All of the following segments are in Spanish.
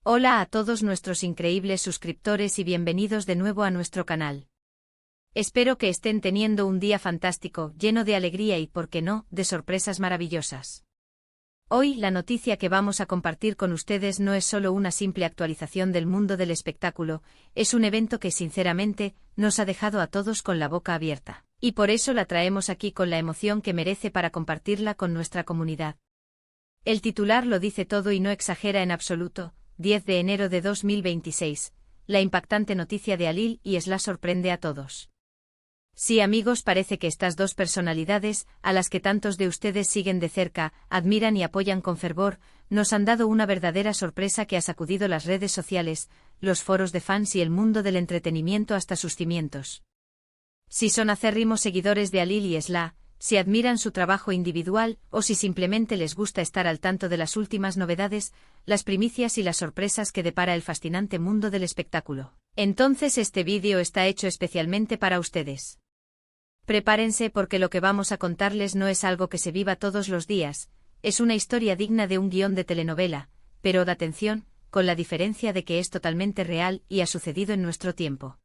Hola a todos nuestros increíbles suscriptores y bienvenidos de nuevo a nuestro canal. Espero que estén teniendo un día fantástico, lleno de alegría y, por qué no, de sorpresas maravillosas. Hoy, la noticia que vamos a compartir con ustedes no es solo una simple actualización del mundo del espectáculo, es un evento que sinceramente, nos ha dejado a todos con la boca abierta. Y por eso la traemos aquí con la emoción que merece para compartirla con nuestra comunidad. El titular lo dice todo y no exagera en absoluto. 10 de enero de 2026, la impactante noticia de Alil y Esla sorprende a todos. Sí, amigos, parece que estas dos personalidades, a las que tantos de ustedes siguen de cerca, admiran y apoyan con fervor, nos han dado una verdadera sorpresa que ha sacudido las redes sociales, los foros de fans y el mundo del entretenimiento hasta sus cimientos. Si son acérrimos seguidores de Alil y Esla, si admiran su trabajo individual o si simplemente les gusta estar al tanto de las últimas novedades, las primicias y las sorpresas que depara el fascinante mundo del espectáculo, entonces este vídeo está hecho especialmente para ustedes. Prepárense porque lo que vamos a contarles no es algo que se viva todos los días, es una historia digna de un guión de telenovela, pero de atención, con la diferencia de que es totalmente real y ha sucedido en nuestro tiempo.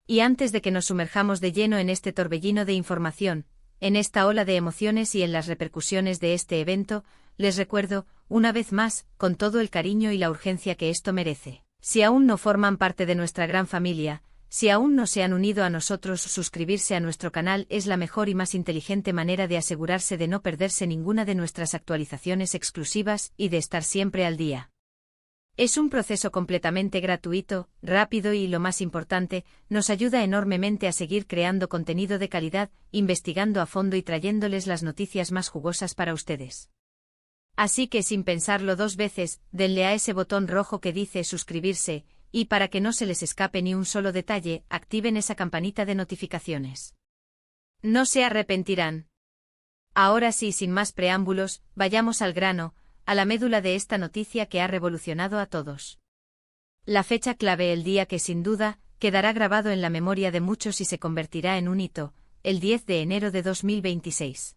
Y antes de que nos sumerjamos de lleno en este torbellino de información, en esta ola de emociones y en las repercusiones de este evento, les recuerdo, una vez más, con todo el cariño y la urgencia que esto merece. Si aún no forman parte de nuestra gran familia, si aún no se han unido a nosotros, suscribirse a nuestro canal es la mejor y más inteligente manera de asegurarse de no perderse ninguna de nuestras actualizaciones exclusivas y de estar siempre al día. Es un proceso completamente gratuito, rápido y, lo más importante, nos ayuda enormemente a seguir creando contenido de calidad, investigando a fondo y trayéndoles las noticias más jugosas para ustedes. Así que sin pensarlo dos veces, denle a ese botón rojo que dice suscribirse, y para que no se les escape ni un solo detalle, activen esa campanita de notificaciones. No se arrepentirán. Ahora sí, sin más preámbulos, vayamos al grano, a la médula de esta noticia que ha revolucionado a todos. La fecha clave, el día que sin duda, quedará grabado en la memoria de muchos y se convertirá en un hito, el 10 de enero de 2026.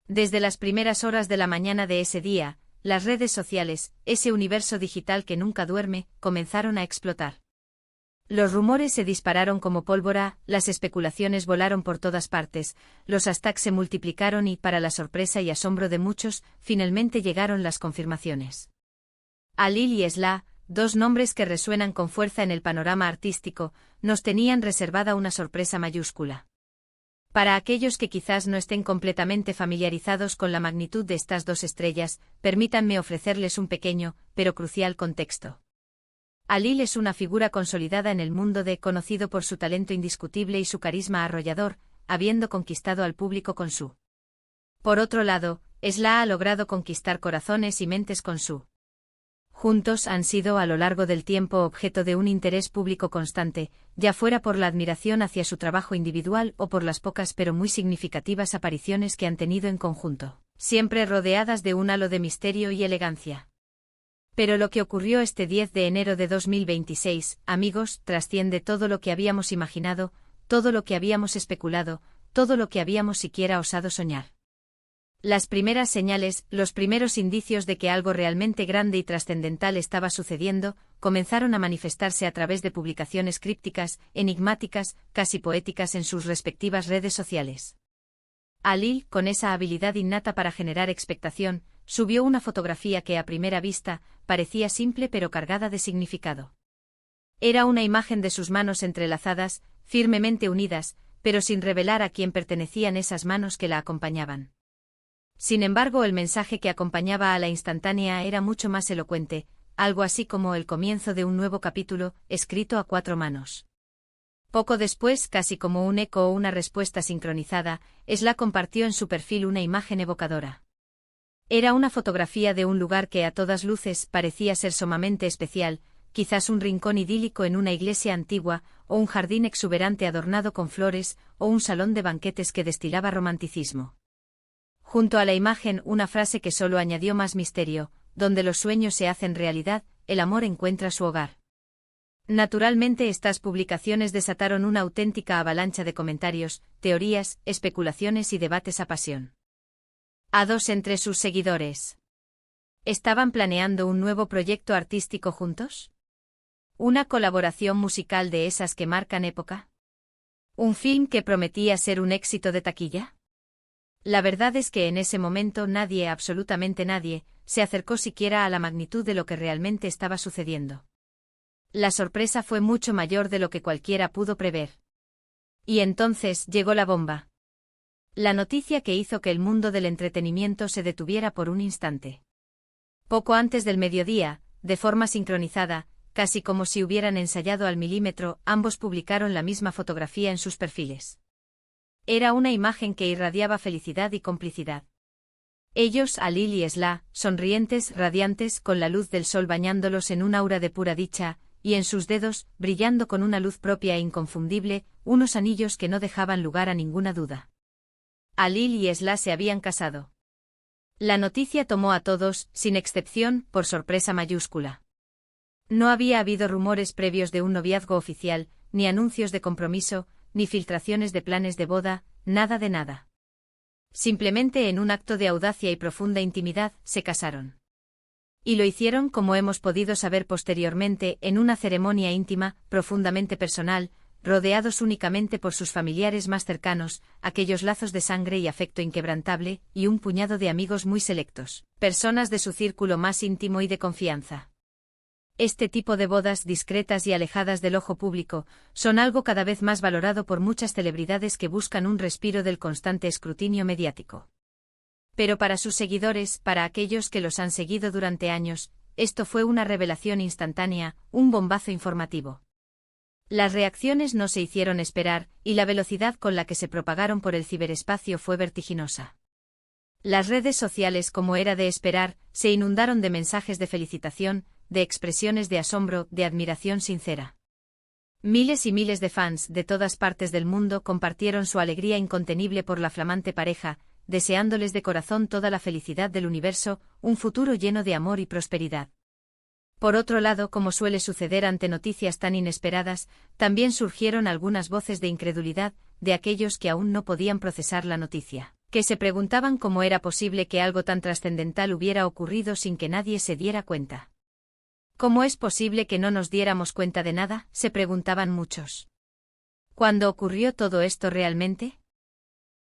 Desde las primeras horas de la mañana de ese día, las redes sociales, ese universo digital que nunca duerme, comenzaron a explotar. Los rumores se dispararon como pólvora, las especulaciones volaron por todas partes, los hashtags se multiplicaron y, para la sorpresa y asombro de muchos, finalmente llegaron las confirmaciones. Alil y Esla, dos nombres que resuenan con fuerza en el panorama artístico, nos tenían reservada una sorpresa mayúscula. Para aquellos que quizás no estén completamente familiarizados con la magnitud de estas dos estrellas, permítanme ofrecerles un pequeño, pero crucial contexto. Alil es una figura consolidada en el mundo conocido por su talento indiscutible y su carisma arrollador, habiendo conquistado al público con su. Por otro lado, Esla ha logrado conquistar corazones y mentes con su. Juntos han sido a lo largo del tiempo objeto de un interés público constante, ya fuera por la admiración hacia su trabajo individual o por las pocas pero muy significativas apariciones que han tenido en conjunto, siempre rodeadas de un halo de misterio y elegancia. Pero lo que ocurrió este 10 de enero de 2026, amigos, trasciende todo lo que habíamos imaginado, todo lo que habíamos especulado, todo lo que habíamos siquiera osado soñar. Las primeras señales, los primeros indicios de que algo realmente grande y trascendental estaba sucediendo, comenzaron a manifestarse a través de publicaciones crípticas, enigmáticas, casi poéticas en sus respectivas redes sociales. Alil, con esa habilidad innata para generar expectación, subió una fotografía que a primera vista parecía simple pero cargada de significado. Era una imagen de sus manos entrelazadas, firmemente unidas, pero sin revelar a quién pertenecían esas manos que la acompañaban. Sin embargo, el mensaje que acompañaba a la instantánea era mucho más elocuente, algo así como el comienzo de un nuevo capítulo, escrito a cuatro manos. Poco después, casi como un eco o una respuesta sincronizada, Esla compartió en su perfil una imagen evocadora. Era una fotografía de un lugar que a todas luces parecía ser sumamente especial, quizás un rincón idílico en una iglesia antigua, o un jardín exuberante adornado con flores, o un salón de banquetes que destilaba romanticismo. Junto a la imagen, una frase que solo añadió más misterio: donde los sueños se hacen realidad, el amor encuentra su hogar. Naturalmente, estas publicaciones desataron una auténtica avalancha de comentarios, teorías, especulaciones y debates a pasión. A dos entre sus seguidores. ¿Estaban planeando un nuevo proyecto artístico juntos? ¿Una colaboración musical de esas que marcan época? ¿Un film que prometía ser un éxito de taquilla? La verdad es que en ese momento nadie, absolutamente nadie, se acercó siquiera a la magnitud de lo que realmente estaba sucediendo. La sorpresa fue mucho mayor de lo que cualquiera pudo prever. Y entonces llegó la bomba. La noticia que hizo que el mundo del entretenimiento se detuviera por un instante. Poco antes del mediodía, de forma sincronizada, casi como si hubieran ensayado al milímetro, ambos publicaron la misma fotografía en sus perfiles. Era una imagen que irradiaba felicidad y complicidad. Ellos, Alil y Esla, sonrientes, radiantes, con la luz del sol bañándolos en un aura de pura dicha, y en sus dedos, brillando con una luz propia e inconfundible, unos anillos que no dejaban lugar a ninguna duda. Alil y Esla se habían casado. La noticia tomó a todos, sin excepción, por sorpresa mayúscula. No había habido rumores previos de un noviazgo oficial, ni anuncios de compromiso, ni filtraciones de planes de boda, nada de nada. Simplemente en un acto de audacia y profunda intimidad, se casaron. Y lo hicieron, como hemos podido saber posteriormente, en una ceremonia íntima, profundamente personal, rodeados únicamente por sus familiares más cercanos, aquellos lazos de sangre y afecto inquebrantable, y un puñado de amigos muy selectos, personas de su círculo más íntimo y de confianza. Este tipo de bodas discretas y alejadas del ojo público son algo cada vez más valorado por muchas celebridades que buscan un respiro del constante escrutinio mediático. Pero para sus seguidores, para aquellos que los han seguido durante años, esto fue una revelación instantánea, un bombazo informativo. Las reacciones no se hicieron esperar, y la velocidad con la que se propagaron por el ciberespacio fue vertiginosa. Las redes sociales, como era de esperar, se inundaron de mensajes de felicitación, de expresiones de asombro, de admiración sincera. Miles y miles de fans de todas partes del mundo compartieron su alegría incontenible por la flamante pareja, deseándoles de corazón toda la felicidad del universo, un futuro lleno de amor y prosperidad. Por otro lado, como suele suceder ante noticias tan inesperadas, también surgieron algunas voces de incredulidad, de aquellos que aún no podían procesar la noticia, que se preguntaban cómo era posible que algo tan trascendental hubiera ocurrido sin que nadie se diera cuenta. ¿Cómo es posible que no nos diéramos cuenta de nada?, se preguntaban muchos. ¿Cuándo ocurrió todo esto realmente?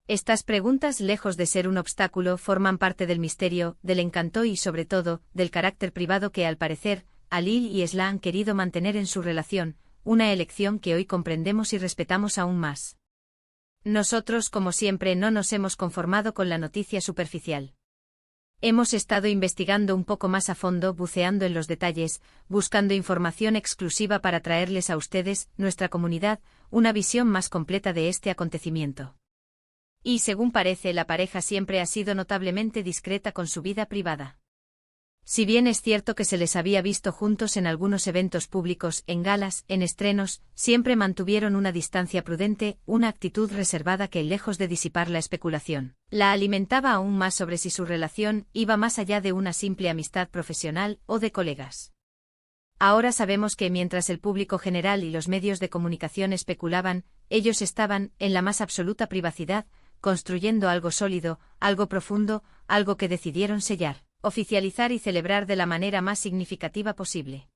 Estas preguntas, lejos de ser un obstáculo, forman parte del misterio, del encanto y, sobre todo, del carácter privado que, al parecer, Alil y Esla han querido mantener en su relación, una elección que hoy comprendemos y respetamos aún más. Nosotros, como siempre, no nos hemos conformado con la noticia superficial. Hemos estado investigando un poco más a fondo, buceando en los detalles, buscando información exclusiva para traerles a ustedes, nuestra comunidad, una visión más completa de este acontecimiento. Y según parece, la pareja siempre ha sido notablemente discreta con su vida privada. Si bien es cierto que se les había visto juntos en algunos eventos públicos, en galas, en estrenos, siempre mantuvieron una distancia prudente, una actitud reservada que, lejos de disipar la especulación, la alimentaba aún más sobre si su relación iba más allá de una simple amistad profesional o de colegas. Ahora sabemos que mientras el público general y los medios de comunicación especulaban, ellos estaban, en la más absoluta privacidad, construyendo algo sólido, algo profundo, algo que decidieron sellar, oficializar y celebrar de la manera más significativa posible.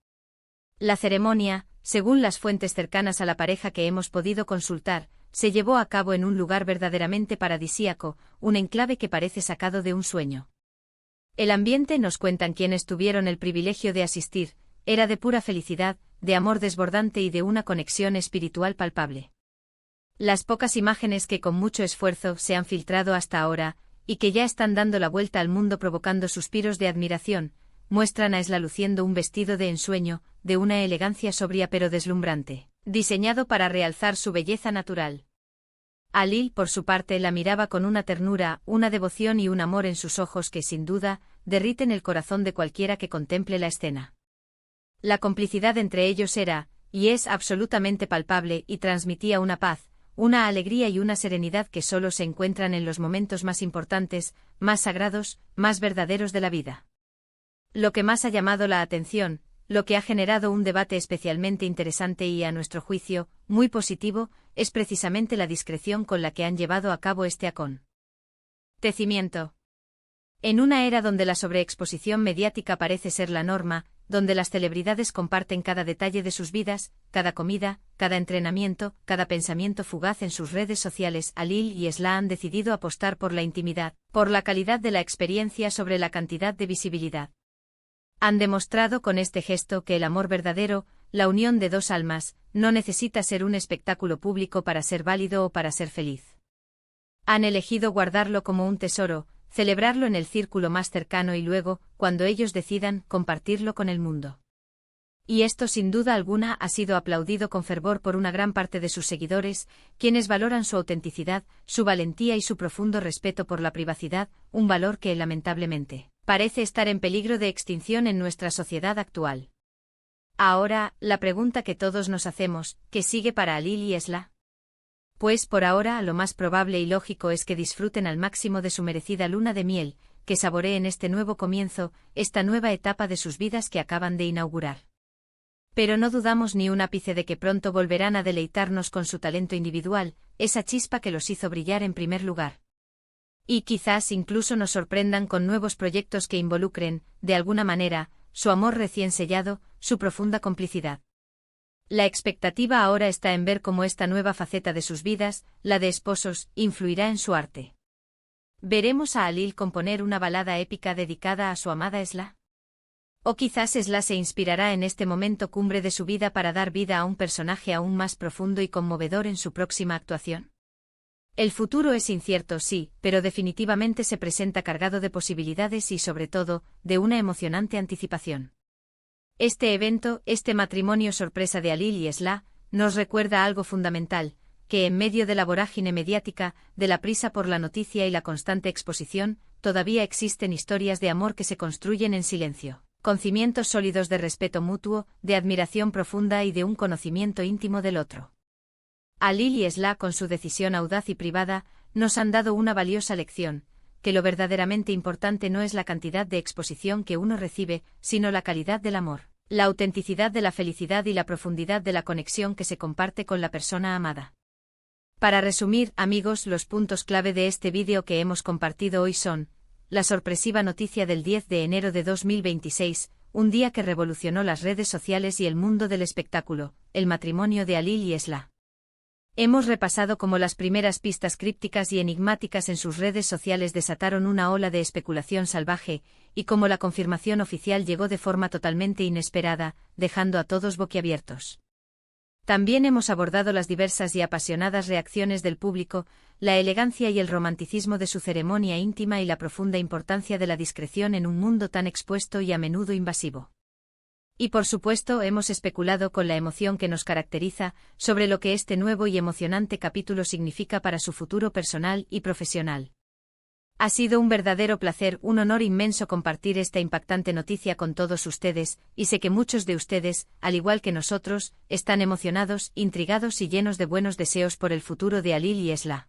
La ceremonia, según las fuentes cercanas a la pareja que hemos podido consultar, se llevó a cabo en un lugar verdaderamente paradisíaco, un enclave que parece sacado de un sueño. El ambiente, nos cuentan quienes tuvieron el privilegio de asistir, era de pura felicidad, de amor desbordante y de una conexión espiritual palpable. Las pocas imágenes que con mucho esfuerzo se han filtrado hasta ahora, y que ya están dando la vuelta al mundo provocando suspiros de admiración, muestran a Esla luciendo un vestido de ensueño, de una elegancia sobria pero deslumbrante, diseñado para realzar su belleza natural. Alil, por su parte, la miraba con una ternura, una devoción y un amor en sus ojos que, sin duda, derriten el corazón de cualquiera que contemple la escena. La complicidad entre ellos era, y es absolutamente palpable, y transmitía una paz, una alegría y una serenidad que solo se encuentran en los momentos más importantes, más sagrados, más verdaderos de la vida. Lo que más ha llamado la atención, lo que ha generado un debate especialmente interesante y, a nuestro juicio, muy positivo, es precisamente la discreción con la que han llevado a cabo este acontecimiento. En una era donde la sobreexposición mediática parece ser la norma, donde las celebridades comparten cada detalle de sus vidas, cada comida, cada entrenamiento, cada pensamiento fugaz en sus redes sociales, Alil y Esla han decidido apostar por la intimidad, por la calidad de la experiencia sobre la cantidad de visibilidad. Han demostrado con este gesto que el amor verdadero, la unión de dos almas, no necesita ser un espectáculo público para ser válido o para ser feliz. Han elegido guardarlo como un tesoro, celebrarlo en el círculo más cercano y luego, cuando ellos decidan, compartirlo con el mundo. Y esto sin duda alguna ha sido aplaudido con fervor por una gran parte de sus seguidores, quienes valoran su autenticidad, su valentía y su profundo respeto por la privacidad, un valor que, lamentablemente, parece estar en peligro de extinción en nuestra sociedad actual. Ahora, la pregunta que todos nos hacemos, ¿qué sigue para Alil y Esla? Pues por ahora lo más probable y lógico es que disfruten al máximo de su merecida luna de miel, que saboreen este nuevo comienzo, esta nueva etapa de sus vidas que acaban de inaugurar. Pero no dudamos ni un ápice de que pronto volverán a deleitarnos con su talento individual, esa chispa que los hizo brillar en primer lugar. Y quizás incluso nos sorprendan con nuevos proyectos que involucren, de alguna manera, su amor recién sellado, su profunda complicidad. La expectativa ahora está en ver cómo esta nueva faceta de sus vidas, la de esposos, influirá en su arte. ¿Veremos a Alil componer una balada épica dedicada a su amada Esla? ¿O quizás Esla se inspirará en este momento cumbre de su vida para dar vida a un personaje aún más profundo y conmovedor en su próxima actuación? El futuro es incierto, sí, pero definitivamente se presenta cargado de posibilidades y, sobre todo, de una emocionante anticipación. Este evento, este matrimonio sorpresa de Alil y Esla, nos recuerda algo fundamental, que en medio de la vorágine mediática, de la prisa por la noticia y la constante exposición, todavía existen historias de amor que se construyen en silencio, con cimientos sólidos de respeto mutuo, de admiración profunda y de un conocimiento íntimo del otro. Alil y Esla, con su decisión audaz y privada, nos han dado una valiosa lección, que lo verdaderamente importante no es la cantidad de exposición que uno recibe, sino la calidad del amor, la autenticidad de la felicidad y la profundidad de la conexión que se comparte con la persona amada. Para resumir, amigos, los puntos clave de este vídeo que hemos compartido hoy son: la sorpresiva noticia del 10 de enero de 2026, un día que revolucionó las redes sociales y el mundo del espectáculo, el matrimonio de Alil y Esla. Hemos repasado cómo las primeras pistas crípticas y enigmáticas en sus redes sociales desataron una ola de especulación salvaje, y cómo la confirmación oficial llegó de forma totalmente inesperada, dejando a todos boquiabiertos. También hemos abordado las diversas y apasionadas reacciones del público, la elegancia y el romanticismo de su ceremonia íntima y la profunda importancia de la discreción en un mundo tan expuesto y a menudo invasivo. Y por supuesto hemos especulado con la emoción que nos caracteriza sobre lo que este nuevo y emocionante capítulo significa para su futuro personal y profesional. Ha sido un verdadero placer, un honor inmenso compartir esta impactante noticia con todos ustedes, y sé que muchos de ustedes, al igual que nosotros, están emocionados, intrigados y llenos de buenos deseos por el futuro de Alil y Esla.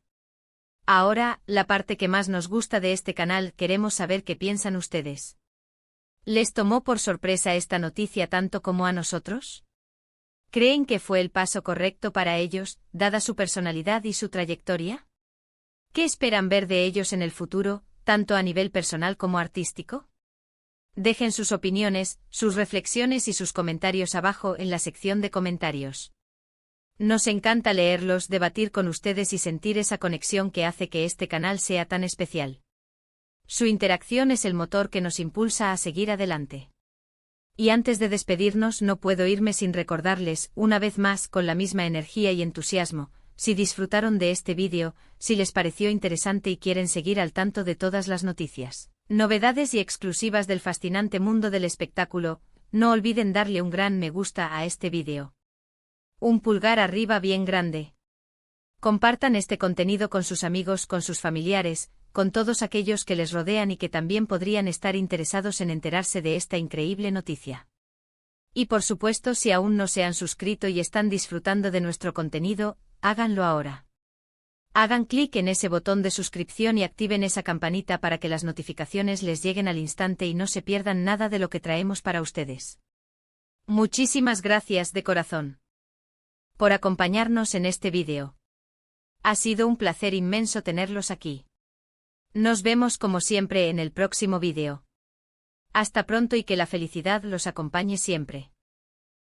Ahora, la parte que más nos gusta de este canal, queremos saber qué piensan ustedes. ¿Les tomó por sorpresa esta noticia tanto como a nosotros? ¿Creen que fue el paso correcto para ellos, dada su personalidad y su trayectoria? ¿Qué esperan ver de ellos en el futuro, tanto a nivel personal como artístico? Dejen sus opiniones, sus reflexiones y sus comentarios abajo en la sección de comentarios. Nos encanta leerlos, debatir con ustedes y sentir esa conexión que hace que este canal sea tan especial. Su interacción es el motor que nos impulsa a seguir adelante. Y antes de despedirnos no puedo irme sin recordarles, una vez más con la misma energía y entusiasmo, si disfrutaron de este vídeo, si les pareció interesante y quieren seguir al tanto de todas las noticias, novedades y exclusivas del fascinante mundo del espectáculo, no olviden darle un gran me gusta a este vídeo. Un pulgar arriba bien grande. Compartan este contenido con sus amigos, con sus familiares, con todos aquellos que les rodean y que también podrían estar interesados en enterarse de esta increíble noticia. Y por supuesto, si aún no se han suscrito y están disfrutando de nuestro contenido, háganlo ahora. Hagan clic en ese botón de suscripción y activen esa campanita para que las notificaciones les lleguen al instante y no se pierdan nada de lo que traemos para ustedes. Muchísimas gracias de corazón por acompañarnos en este vídeo. Ha sido un placer inmenso tenerlos aquí. Nos vemos como siempre en el próximo vídeo. Hasta pronto y que la felicidad los acompañe siempre.